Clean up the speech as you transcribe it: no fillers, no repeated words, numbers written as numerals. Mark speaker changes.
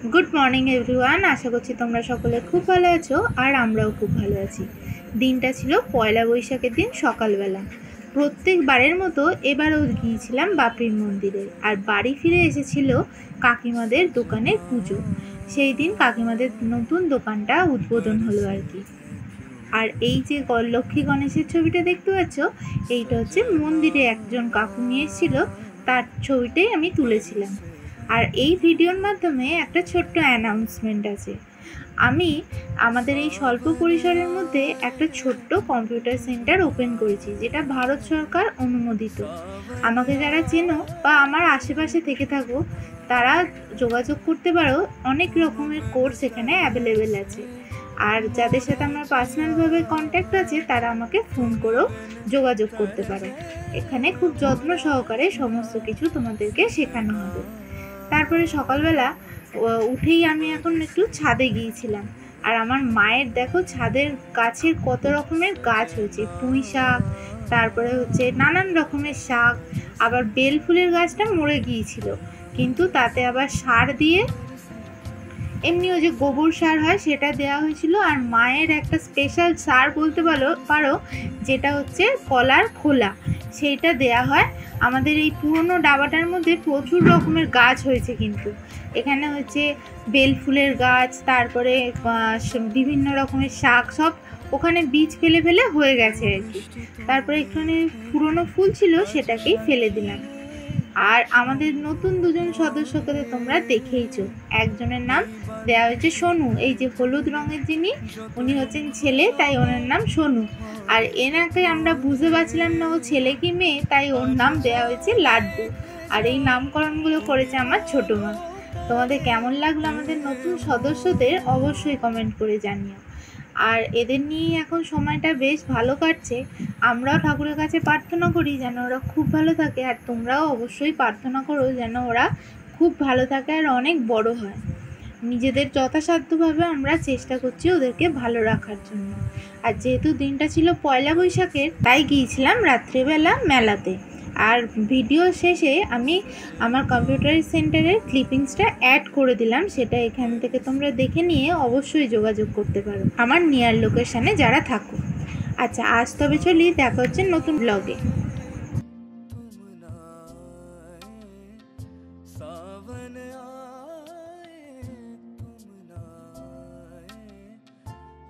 Speaker 1: Good morning everyone. आशा करছি তোমরা সকলে খুব ভালো আছো আর আমরাও খুব ভালো আছি। দিনটা ছিল পয়লা বৈশাখের দিন সকালবেলা। প্রত্যেকবারের মতো এবারও গিয়েছিলাম বাপের মন্দিরে আর বাড়ি ফিরে এসেছিল কাকিমাদের দোকানের পুজো। সেই দিন কাকিমাদের নতুন দোকানটা উদ্বোধন হলো আর কি। আর এই যে লক্ষ্মী গণেশের ছবিটা দেখতে পাচ্ছ, এইটা হচ্ছে মন্দিরে একজন কাকু নিয়ে এসেছিল, তার ছবিটাই আমি তুলেছিলাম। আর এই ভিডিওর মাধ্যমে একটা ছোট্ট অ্যানাউন্সমেন্ট আছে। আমি আমাদের এই স্বল্প পরিসরের মধ্যে একটা ছোট্ট কম্পিউটার সেন্টার ওপেন করেছি, যেটা ভারত সরকার অনুমোদিত। আমাকে যারা চেনো বা আমার আশেপাশে থেকে থাকো তারা যোগাযোগ করতে পারো। অনেক রকমের কোর্স এখানে অ্যাভেলেবেল আছে। আর যাদের সাথে আমার পার্সোনালভাবে কন্ট্যাক্ট আছে তারা আমাকে ফোন করেও যোগাযোগ করতে পারো। এখানে খুব যত্ন সহকারে সমস্ত কিছু তোমাদেরকে শেখানো হবে। তারপরে সকালবেলা উঠেই আমি এখন একটু ছাদে গিয়েছিলাম। আর আমার মায়ের দেখো ছাদের গাছের কত রকমের গাছ হয়েছে, পুঁই শাক, তারপরে হচ্ছে নানান রকমের শাক, আবার বেল ফুলের গাছটা মরে গিয়েছিল, কিন্তু তাতে আবার সার দিয়ে, এমনি ওই যে গোবর সার হয় সেটা দেওয়া হয়েছিল। আর মায়ের একটা স্পেশাল সার বলতে পারো যেটা হচ্ছে কলার খোলা, সেইটা দেয়া হয়। আমাদের এই পুরনো ডাবাটার মধ্যে প্রচুর রকমের গাছ হয়েছে, কিন্তু এখানে হচ্ছে বেল ফুলের গাছ, তারপরে বিভিন্ন রকমের শাক, সব ওখানে বীজ ফেলে ফেলে হয়ে গেছে আর কি। তারপরে এখানে পুরনো ফুল ছিল, সেটাকেই ফেলে দিলাম। আর আমাদের নতুন দুজন সদস্যকে তোমরা দেখেইছো। একজনের নাম দেওয়া হয়েছে সোনু, এই যে হলুদ রঙের যিনি, উনি হচ্ছেন ছেলে, তাই ওনার নাম সোনু। আর এনাকে আমরা বুঝতে পারছিলাম না ও ছেলে কি মেয়ে, তাই ওর নাম দেওয়া হয়েছে লাড্ডু। আর এই নামকরণগুলো করেছে আমার ছোটো মা। তোমাদের কেমন লাগলো আমাদের নতুন সদস্যদের অবশ্যই কমেন্ট করে জানিও। আর এদের নিয়ে এখন সময়টা বেশ ভালো কাটছে। আমরাও ঠাকুরের কাছে প্রার্থনা করি যেন ওরা খুব ভালো থাকে, আর তোমরাও অবশ্যই প্রার্থনা করো যেন ওরা খুব ভালো থাকে আর অনেক বড় হয়। নিজেদের যথাসাধ্যভাবে আমরা চেষ্টা করছি ওদেরকে ভালো রাখার জন্য। আর যেহেতু দিনটা ছিল পয়লা বৈশাখের, তাই গিয়েছিলাম রাত্রেবেলা মেলাতে। আর ভিডিও শেষে আমি আমার কম্পিউটার সেন্টারের ক্লিপিংসটা অ্যাড করে দিলাম, সেটা এখান থেকে তোমরা দেখে নিয়ে অবশ্যই যোগাযোগ করতে পারো আমার নিয়ার লোকেশানে যারা থাকো। আচ্ছা, আজ তবে চলি, দেখা হচ্ছে নতুন ব্লগে।